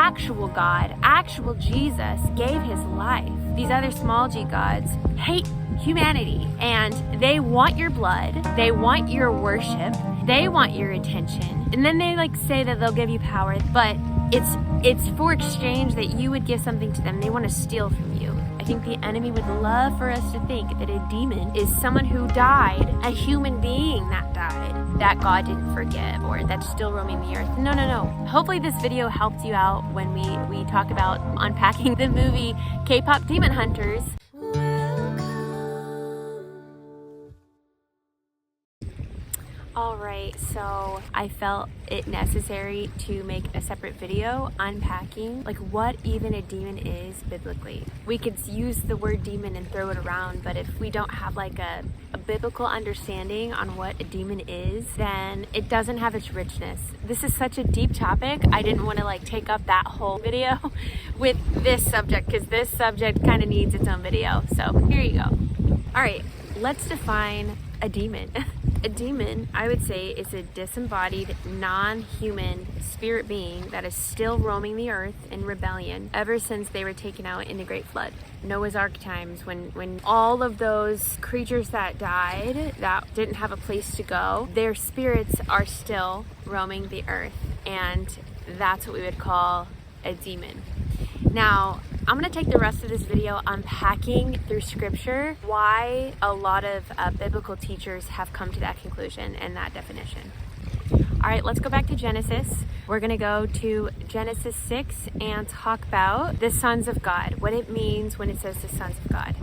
actual God, actual Jesus, gave his life. These other small g gods hate humanity, and they want your blood, they want your worship, they want your attention, and then they say that they'll give you power, but it's for exchange that you would give something to them. They want to steal from you. I think the enemy would love for us to think that a demon is someone who died, a human being that died, that God didn't forgive, or that's still roaming the earth. No. Hopefully this video helped you out when we talk about unpacking the movie Kpop Demon Hunters. Alright, so I felt it necessary to make a separate video unpacking what even a demon is biblically. We could use the word demon and throw it around, but if we don't have a biblical understanding on what a demon is, then it doesn't have its richness. This is such a deep topic. I didn't want to take up that whole video with this subject, because this subject kind of needs its own video. So here you go. Alright, let's define a demon. A demon, I would say, is a disembodied, non-human spirit being that is still roaming the earth in rebellion ever since they were taken out in the Great Flood. Noah's Ark times, when all of those creatures that died, that didn't have a place to go, their spirits are still roaming the earth, and that's what we would call a demon. Now, I'm going to take the rest of this video unpacking through scripture why a lot of biblical teachers have come to that conclusion and that definition. All right, let's go back to Genesis. We're going to go to Genesis 6 and talk about the sons of God, what it means when it says the sons of God.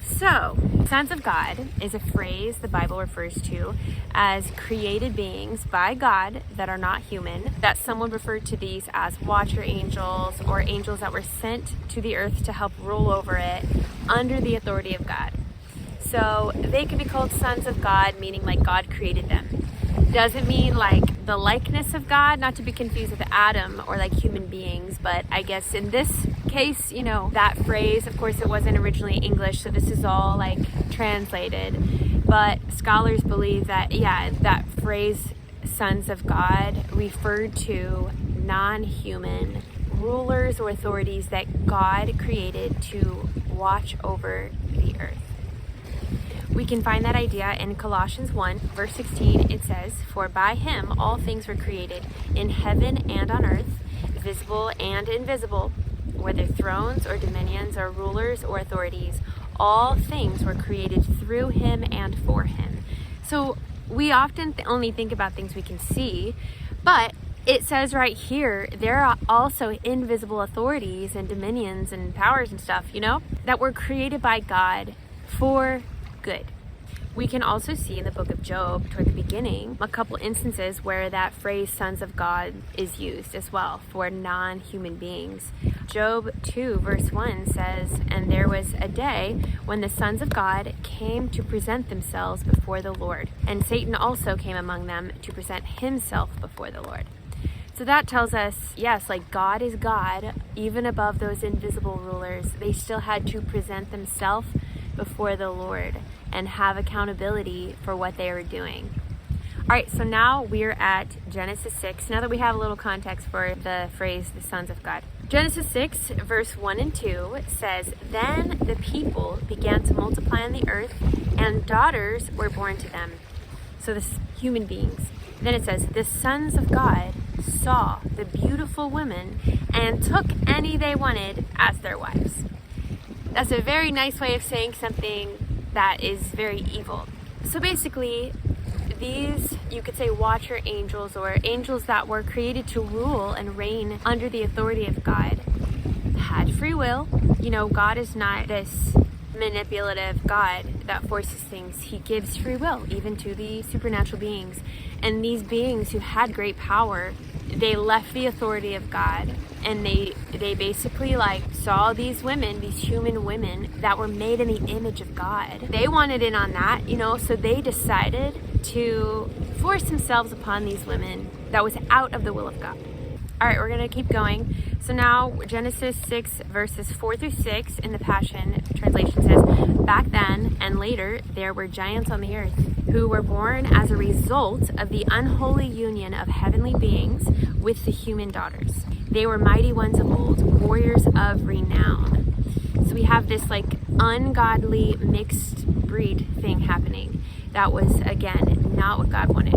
So, sons of God is a phrase the Bible refers to as created beings by God that are not human, that someone referred to these as watcher angels or angels that were sent to the earth to help rule over it under the authority of God. So they could be called sons of God, meaning God created them. Doesn't mean the likeness of God, not to be confused with Adam or human beings, but I guess in this case, that phrase, of course it wasn't originally English, so this is all translated, but scholars believe that that phrase sons of God referred to non-human rulers or authorities that God created to watch over the earth. We can find that idea in Colossians 1, verse 16. It says, "For by him all things were created, in heaven and on earth, visible and invisible, whether thrones or dominions or rulers or authorities. All things were created through him and for him." So we often only think about things we can see, but it says right here, there are also invisible authorities and dominions and powers and stuff, that were created by God for good. We can also see in the book of Job, toward the beginning, a couple instances where that phrase sons of God is used as well for non-human beings. Job 2 verse 1 says, "And there was a day when the sons of God came to present themselves before the Lord, and Satan also came among them to present himself before the Lord." So that tells us, yes, God is God, even above those invisible rulers. They still had to present themselves before the Lord and have accountability for what they were doing. All right, so now we're at Genesis 6, now that we have a little context for the phrase, the sons of God. Genesis 6, verse 1 and 2 says, "Then the people began to multiply on the earth, and daughters were born to them." So this human beings. Then it says, "The sons of God saw the beautiful women and took any they wanted as their wives." That's a very nice way of saying something that is very evil. So basically, these, you could say, watcher angels or angels that were created to rule and reign under the authority of God, had free will. God is not this manipulative God that forces things. He gives free will even to the supernatural beings. And these beings who had great power, they left the authority of God, and they basically saw these women, these human women that were made in the image of God. They wanted in on that, so they decided to force themselves upon these women that was out of the will of God. All right, we're going to keep going. So now Genesis 6 verses 4 through 6 in the Passion Translation says, "Back then and later there were giants on the earth who were born as a result of the unholy union of heavenly beings with the human daughters. They were mighty ones of old, warriors of renown. So we have this like ungodly mixed breed thing happening. That was, again, not what God wanted.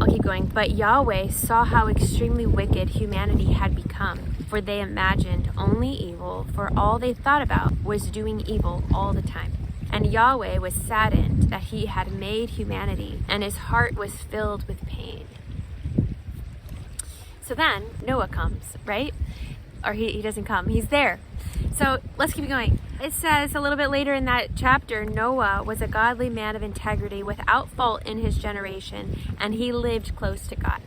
I'll keep going. But Yahweh saw how extremely wicked humanity had become, for they imagined only evil, for all they thought about was doing evil all the time. And Yahweh was saddened that he had made humanity, and his heart was filled with pain. So then Noah comes, right? Or he doesn't come, he's there. So let's keep going. It says a little bit later in that chapter, Noah was a godly man of integrity without fault in his generation, and he lived close to God.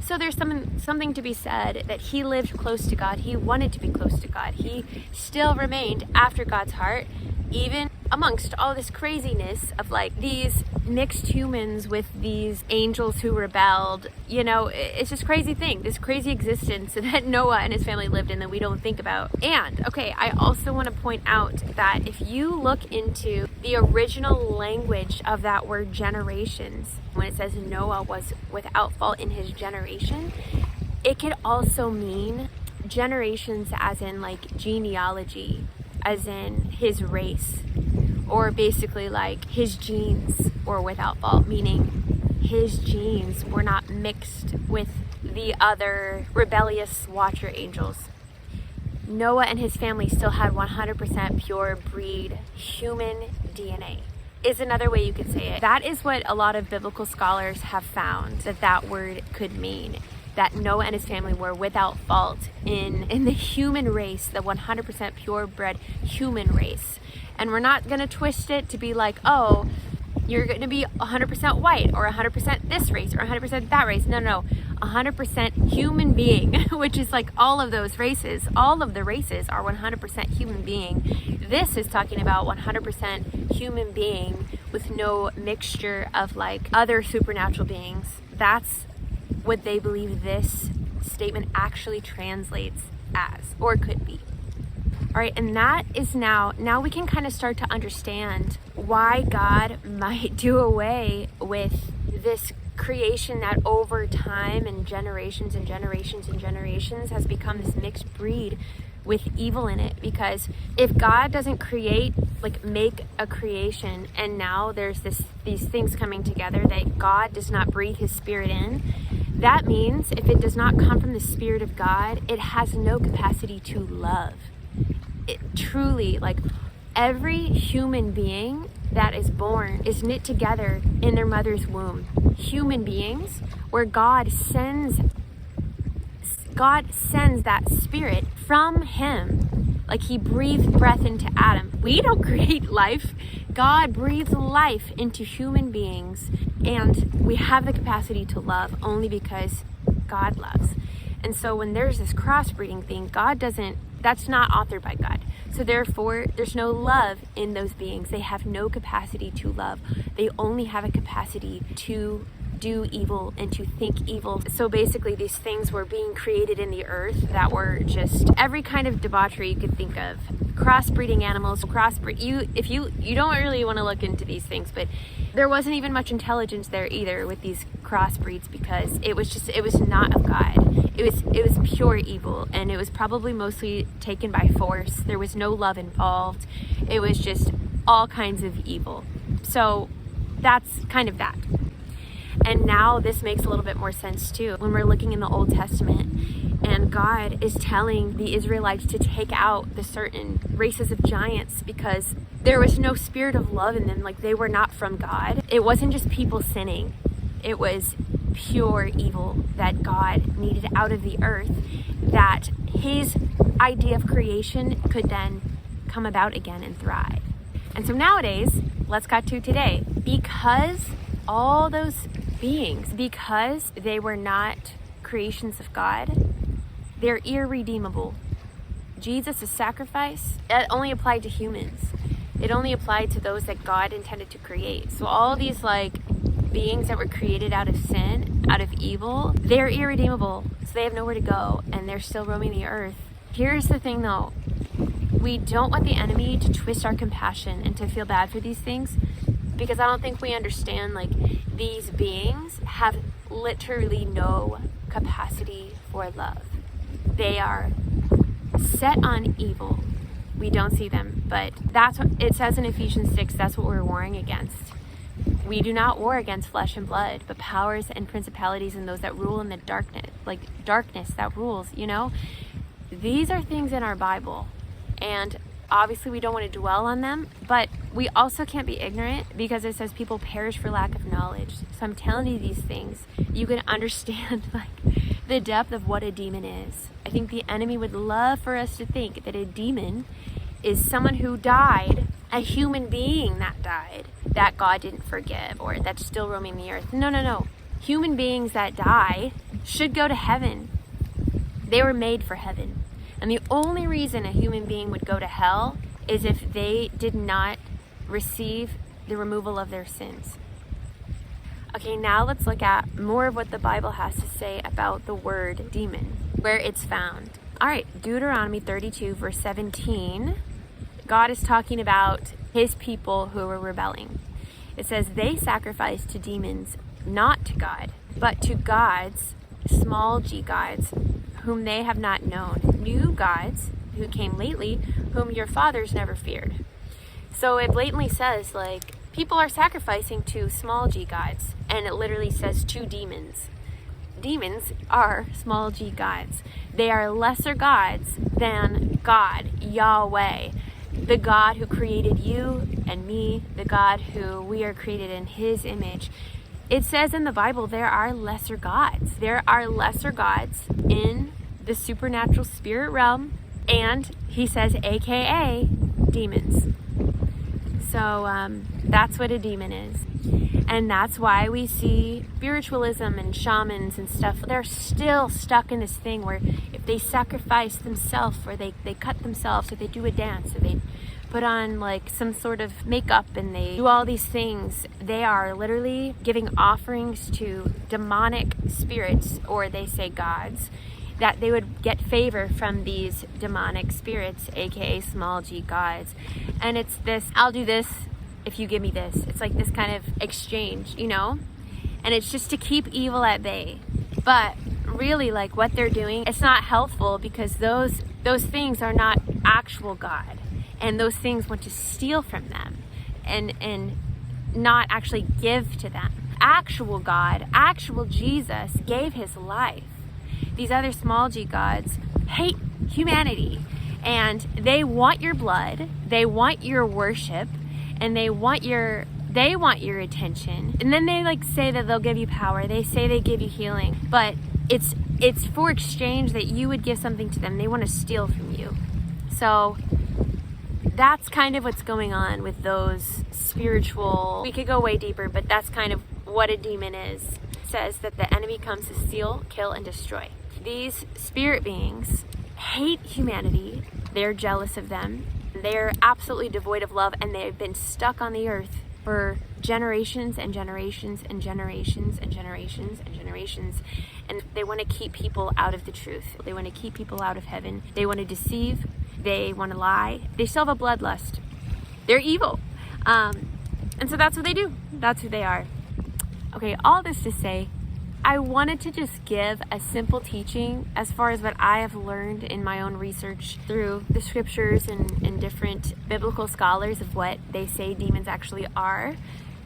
So there's something to be said that he lived close to God. He wanted to be close to God. He still remained after God's heart, even amongst all this craziness of like these mixed humans with these angels who rebelled. You know, it's just crazy thing, this crazy existence that Noah and his family lived in that we don't think about. And okay, I also want to point out that if you look into the original language of that word generations, when it says Noah was without fault in his generation, it could also mean generations as in like genealogy, as in his race, or basically like his genes were without fault, meaning his genes were not mixed with the other rebellious watcher angels. Noah and his family still had 100% pure breed human DNA, is another way you could say it. That is what a lot of biblical scholars have found that word could mean. That Noah and his family were without fault in the human race, the 100% purebred human race. And we're not going to twist it to be like, oh, you're going to be 100% white or 100% this race or 100% that race. No, 100% human being, which is like all of those races. All of the races are 100% human being. This is talking about 100% human being with no mixture of like other supernatural beings. That's what they believe this statement actually translates as, or could be. All right, and that is now we can kind of start to understand why God might do away with this creation that over time and generations and generations and generations has become this mixed breed with evil in it. Because if God doesn't create, like make a creation, and now there's these things coming together that God does not breathe his spirit in, that means if it does not come from the Spirit of God, it has no capacity to love. It truly, like every human being that is born is knit together in their mother's womb. Human beings where God sends that spirit from him. Like he breathed breath into Adam. We don't create life. God breathed life into human beings, and we have the capacity to love only because God loves. And so when there's this crossbreeding thing, that's not authored by God. So therefore, there's no love in those beings. They have no capacity to love. They only have a capacity to do evil and to think evil. So basically these things were being created in the earth that were just every kind of debauchery you could think of. Crossbreeding animals, you don't really want to look into these things, but there wasn't even much intelligence there either with these crossbreeds, because it was not of God. It was pure evil, and it was probably mostly taken by force. There was no love involved. It was just all kinds of evil. So that's kind of that. And now this makes a little bit more sense too when we're looking in the Old Testament, and God is telling the Israelites to take out the certain races of giants because there was no spirit of love in them. Like they were not from God. It wasn't just people sinning. It was pure evil that God needed out of the earth, that his idea of creation could then come about again and thrive. And so nowadays, let's cut to today. Because all those beings, because they were not creations of God, they're irredeemable. Jesus' sacrifice, it only applied to humans. It only applied to those that God intended to create. So all these like beings that were created out of sin, out of evil, they're irredeemable. So they have nowhere to go, and they're still roaming the earth. Here's the thing though. We don't want the enemy to twist our compassion and to feel bad for these things, because I don't think we understand, like, these beings have literally no capacity for love. They are set on evil. We don't see them, but that's what it says in Ephesians 6. That's what we're warring against. We do not war against flesh and blood, but powers and principalities and those that rule in the darkness, like darkness that rules, you know? These are things in our Bible, and obviously we don't want to dwell on them, but we also can't be ignorant because it says people perish for lack of knowledge. So I'm telling you these things, you can understand like the depth of what a demon is. I think the enemy would love for us to think that a demon is someone who died, a human being that died, that God didn't forgive or that's still roaming the earth. No. Human beings that die should go to heaven. They were made for heaven. And the only reason a human being would go to hell is if they did not receive the removal of their sins. Okay, now let's look at more of what the Bible has to say about the word demon, where it's found. All right, Deuteronomy 32, verse 17. God is talking about his people who were rebelling. It says, they sacrificed to demons, not to God, but to gods, small g gods, whom they have not known, new gods who came lately, whom your fathers never feared. So it blatantly says, like, people are sacrificing to small g gods, and it literally says to demons. Demons are small g gods. They are lesser gods than God, Yahweh, the God who created you and me, the God who we are created in his image. It says in the Bible there are lesser gods. There are lesser gods in the supernatural spirit realm, and he says AKA demons. So that's what a demon is. And that's why we see spiritualism and shamans and stuff. They're still stuck in this thing where if they sacrifice themselves, or they cut themselves, or they do a dance, or they put on like some sort of makeup and they do all these things, they are literally giving offerings to demonic spirits, or they say gods, that they would get favor from these demonic spirits, aka small g gods. And it's this, I'll do this if you give me this. It's like this kind of exchange, you know? And it's just to keep evil at bay. But really, like, what they're doing, it's not healthful, because those things are not actual God. And those things want to steal from them and not actually give to them. Actual God, actual Jesus gave his life. These other small g gods hate humanity, and they want your blood, they want your worship, and they want your attention. And then they like say that they'll give you power. They say they give you healing, but it's for exchange that you would give something to them. They want to steal from you. So that's kind of what's going on with those spiritual. We could go way deeper, but that's kind of what a demon is. It says that the enemy comes to steal, kill, and destroy. These spirit beings hate humanity. They're jealous of them. They're absolutely devoid of love, and they've been stuck on the earth for generations and generations and generations and generations and generations. And they want to keep people out of the truth. They want to keep people out of heaven. They want to deceive. They want to lie. They still have a bloodlust. They're evil. And so that's what they do. That's who they are. Okay, all this to say, I wanted to just give a simple teaching as far as what I have learned in my own research through the scriptures and different biblical scholars of what they say demons actually are,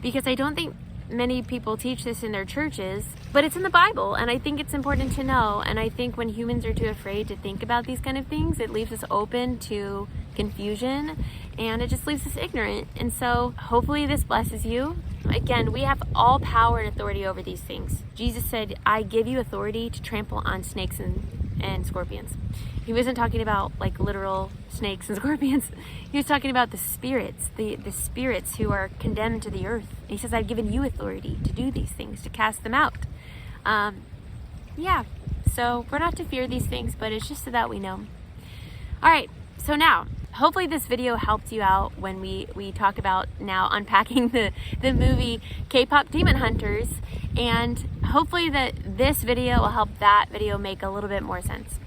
because I don't think many people teach this in their churches, but it's in the Bible, and I think it's important to know. And I think when humans are too afraid to think about these kind of things, it leaves us open to confusion, and it just leaves us ignorant. And so hopefully this blesses you. Again, we have all power and authority over these things. Jesus said, I give you authority to trample on snakes and scorpions. He wasn't talking about like literal snakes and scorpions. He was talking about the spirits, the spirits who are condemned to the earth. And he says, I've given you authority to do these things, to cast them out. Yeah, so we're not to fear these things, but it's just so that we know. All right, so now, hopefully this video helped you out when we talk about now unpacking the movie Kpop Demon Hunters, and hopefully that this video will help that video make a little bit more sense.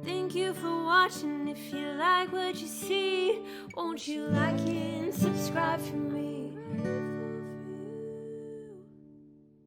Thank you for watching. If you like what you see, won't you like it and subscribe for me?